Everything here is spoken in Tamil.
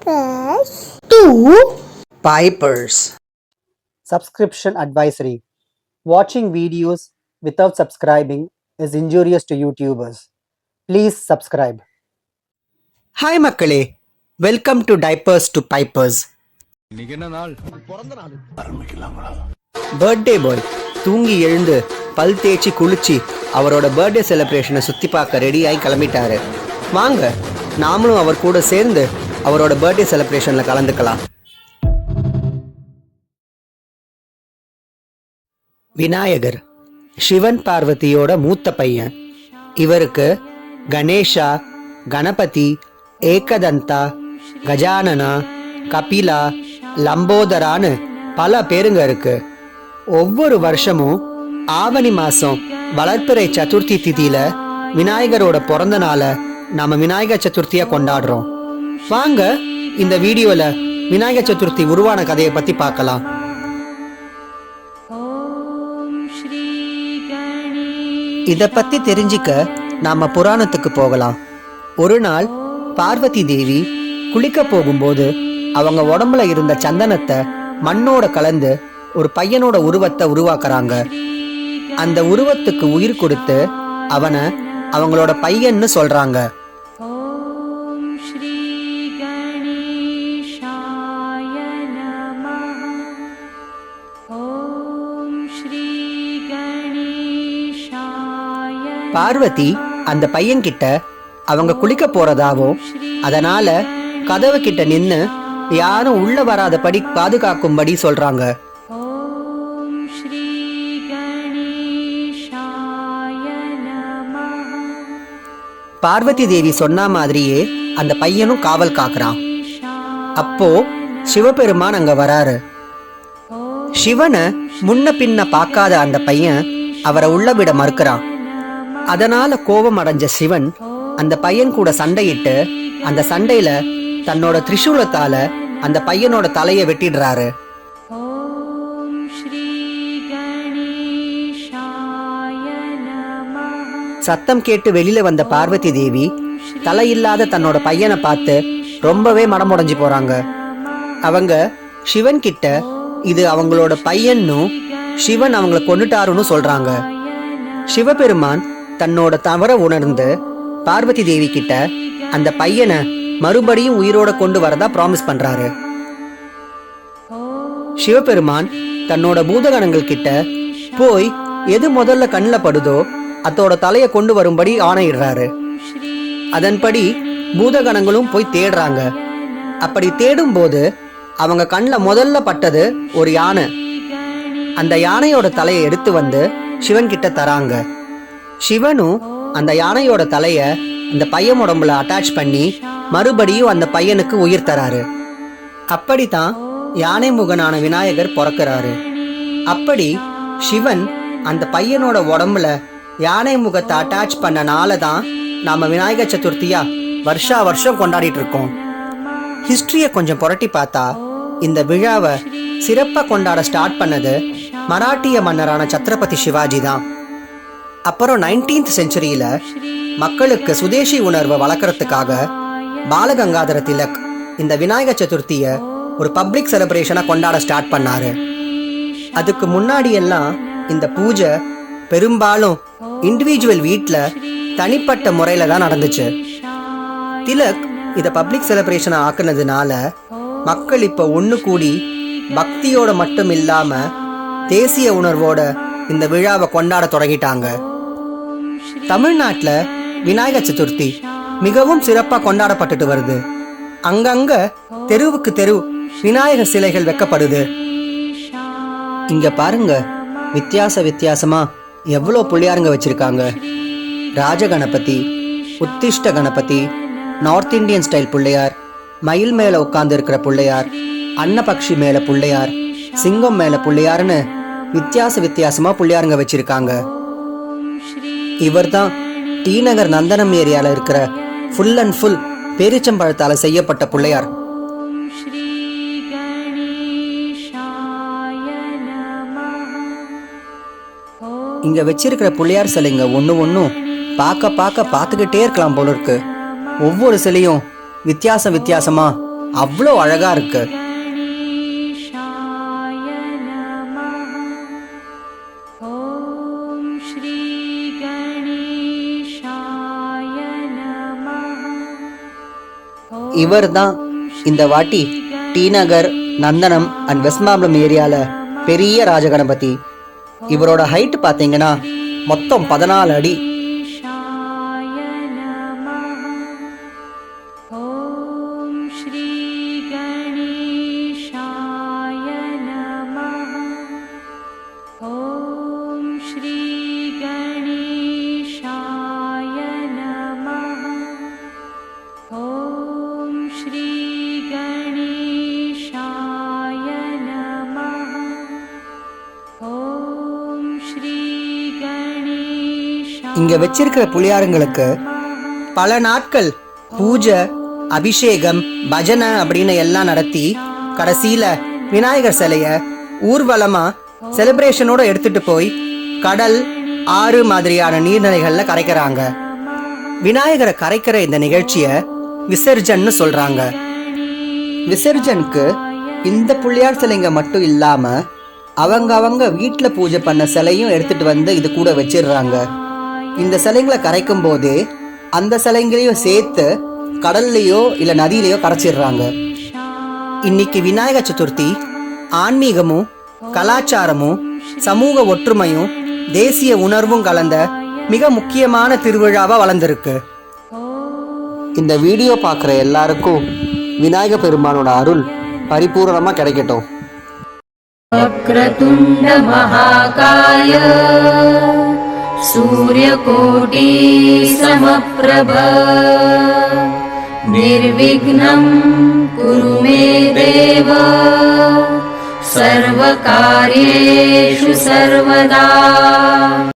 Pipers. 2. Pipers. Subscription advisory. Watching videos without subscribing is injurious to YouTubers. Please subscribe. Hi மக்களே, welcome to Diapers to Pipers. Birthday boy தூங்கி எழுந்து பல் தேய்ச்சி குளிச்சு அவரோட பர்த்டே செலிப்ரேஷனை சுற்றி பார்க்க ரெடியாகி கிளம்பிட்டாரு. வாங்க நாமளும் அவர் கூட சேர்ந்து அவரோட பர்த்டே செலிப்ரேஷனில் கலந்துக்கலாம். விநாயகர் சிவன் பார்வதியோட மூத்த பையன். இவருக்கு கணேஷா, கணபதி, ஏகதந்தா, கஜானனா, கபிலா, லம்போதரான்னு பல பேருங்க இருக்கு. ஒவ்வொரு வருஷமும் ஆவணி மாசம் வளர்ப்பிறை சதுர்த்தி திதியில விநாயகரோட பிறந்த நாளை நாம விநாயகர் சதுர்த்தியா கொண்டாடுறோம். வாங்க இந்த வீடியோல விநாயகர் சதுர்த்தி உருவான கதையை பத்தி பார்க்கலாம். இத பத்தி தெரிஞ்சிக்க நாம புராணத்துக்கு போகலாம். ஒரு நாள் பார்வதி தேவி குளிக்க போகும்போது அவங்க உடம்புல இருந்த சந்தனத்தை மண்ணோட கலந்து ஒரு பையனோட உருவத்தை உருவாக்குறாங்க. அந்த உருவத்துக்கு உயிர் கொடுத்து அவனை அவங்களோட பையன்னு சொல்றாங்க. பார்வதி அந்த பையன் கிட்ட அவங்க குளிக்க போறதாவும் அதனால கதவு கிட்ட நின்னு யாரும் உள்ள வராதபடி பாதுகாக்கும்படி சொல்றாங்க. பார்வதி தேவி சொன்ன மாதிரியே அந்த பையனும் காவல் காக்குறான். அப்போ சிவபெருமான் அங்க வராரு. சிவனை முன்ன பின்ன பார்க்காத அந்த பையன் அவரை உள்ள விட மறுக்கிறான். அதனால கோபம் அடைஞ்ச சிவன் அந்த பையன் கூட சண்டையிட்டு அந்த சண்டையில தன்னோட திரிசூலத்தால அந்த பையனோட தலையை வெட்டிடுறாரு. சத்தம் கேட்டு வெளியில வந்த பார்வதி தேவி தலையில்லாத தன்னோட பையனை பார்த்து ரொம்பவே மனமுடைஞ்சு போறாங்க. அவங்க சிவன் கிட்ட இது அவங்களோட பையன்னும் சிவன் அவங்கள கொன்னுட்டாருன்னு சொல்றாங்க. சிவபெருமான் தன்னோட தவற உணர்ந்து பார்வதி தேவி கிட்ட அந்த பையனை மறுபடியும் உயிரோட கொண்டு வரதா ப்ராமிஸ் பண்றாரு. சிவபெருமான் தன்னோட பூதகணங்கள் கிட்ட போய் எது முதல்ல கண்ணில் படுதோ அதோட தலையை கொண்டு வரும்படி ஆணையிடுறாரு. அதன்படி பூதகணங்களும் போய் தேடுறாங்க. அப்படி தேடும் போது அவங்க கண்ணில் முதல்ல பட்டது ஒரு யானை. அந்த யானையோட தலையை எடுத்து வந்து சிவன் கிட்ட தராங்க. சிவனும் அந்த யானையோட தலைய அந்த பையன் உடம்புல அட்டாச் பண்ணி மறுபடியும் அந்த பையனுக்கு உயிர் தராரு. அப்படித்தான் யானை முகனான விநாயகர் பிறக்கிறாரு. அப்படி சிவன் அந்த பையனோட உடம்புல யானை முகத்தை அட்டாச் பண்ண நாளை தான் நாம விநாயகர் சதுர்த்தியா வருஷா வருஷம் கொண்டாடிட்டு இருக்கோம். ஹிஸ்டரியை கொஞ்சம் புரட்டி பார்த்தா இந்த விழாவை சிறப்பா கொண்டாட ஸ்டார்ட் பண்ணது மராட்டிய மன்னரான சத்ரபதி சிவாஜி தான். அப்புறம் 19th செஞ்சுரியில மக்களுக்கு சுதேசி உணர்வை வளர்க்கறதுக்காக பாலகங்காதர திலக் இந்த விநாயகர் சதுர்த்திய ஒரு பப்ளிக் செலிப்ரேஷனா கொண்டாட ஸ்டார்ட் பண்ணாரு. அதுக்கு முன்னாடி எல்லாம் இந்த பூஜை பெரும்பாலும் இண்டிவிஜுவல் வீட்ல தனிப்பட்ட முறையில தான் நடந்துச்சு. திலக் இத பப்ளிக் செலிப்ரேஷனா ஆக்குனதுனால மக்கள் இப்ப ஒண்ணு கூடி பக்தியோட மட்டும் இல்லாம தேசிய உணர்வோட இந்த விழாவை கொண்டாட தொடங்கிட்டாங்க. தமிழ்நாட்டுல விநாயகர் சதுர்த்தி மிகவும் சிறப்பா கொண்டாடப்பட்டுட்டு வருது. அங்கங்க தெருவுக்கு தெரு விநாயகர் சிலைகள் வைக்கப்படுது. இங்க பாருங்க, வித்தியாசமா எவ்வளோ பிள்ளையாருங்க வச்சிருக்காங்க. Rajaganapathi, Uthishta Ganapathi, north Indian style Pillaiyar, மயில் மேல உட்கார்ந்து இருக்கிற பிள்ளையார், அன்னபக்ஷி மேல பிள்ளையார், சிங்கம் மேல பிள்ளையாருன்னு வித்தியாசமா பிள்ளையாருங்க வச்சிருக்காங்க. இவர் தான் டி நகர் நந்தனம் ஏரியால இருக்கிற ஃபுல் அண்ட் ஃபுல் பேரிச்சம்பழத்தால செய்யப்பட்ட பிள்ளையார். இங்க வச்சிருக்கிற பிள்ளையார் சிலைங்க ஒன்னும் பார்த்துக்கிட்டே இருக்கலாம் போல இருக்கு. ஒவ்வொரு சிலையும் வித்தியாசமா அவ்வளோ அழகா இருக்கு. இவர் தான் இந்த வாட்டி டி நகர், நந்தனம் அண்ட் வெஸ்ட்மாம்பலம் ஏரியால பெரிய ராஜகணபதி. இவரோட ஹைட் பார்த்தீங்கன்னா மொத்தம் 14 அடி. இங்க வச்சிருக்கிற புளியாரங்களுக்கு பல நாட்கள் பூஜை, அபிஷேகம், பஜனை அப்படின்னு எல்லாம் நடத்தி கடைசியில விநாயகர் சிலைய ஊர்வலமா செலிப்ரேஷனோட எடுத்துட்டு போய் கடல், ஆறு மாதிரியான நீர்நிலைகள்ல கரைக்கிறாங்க. விநாயகரை கரைக்கிற இந்த நிகழ்ச்சிய விசர்ஜன்னு சொல்றாங்க. விசர்ஜனுக்கு இந்த புள்ளியார் சிலைங்க மட்டும் இல்லாம அவங்க வீட்டுல பூஜை பண்ண சிலையும் எடுத்துட்டு வந்து இது கூட வச்சிடுறாங்க. இந்த சிலைங்களை கரைக்கும் போதே அந்த சிலைங்களையும் சேர்த்து கடல்லையோ இல்ல நதியிலையோ கரைச்சிடுறாங்க. இன்னைக்கு விநாயகர் சதுர்த்தி ஆன்மீகமும் கலாச்சாரமும் சமூக ஒற்றுமையும் தேசிய உணர்வும் கலந்த மிக முக்கியமான திருவிழாவா வளர்ந்திருக்கு. இந்த வீடியோ பார்க்குற எல்லாருக்கும் விநாயக பெருமானோட அருள் பரிபூரணமா கிடைக்கட்டும். वक्रतुण्ड महाकाय सूर्यकोटि समप्रभ निर्विघ्नं कुरु मे देव सर्वकार्येषु सर्वदा.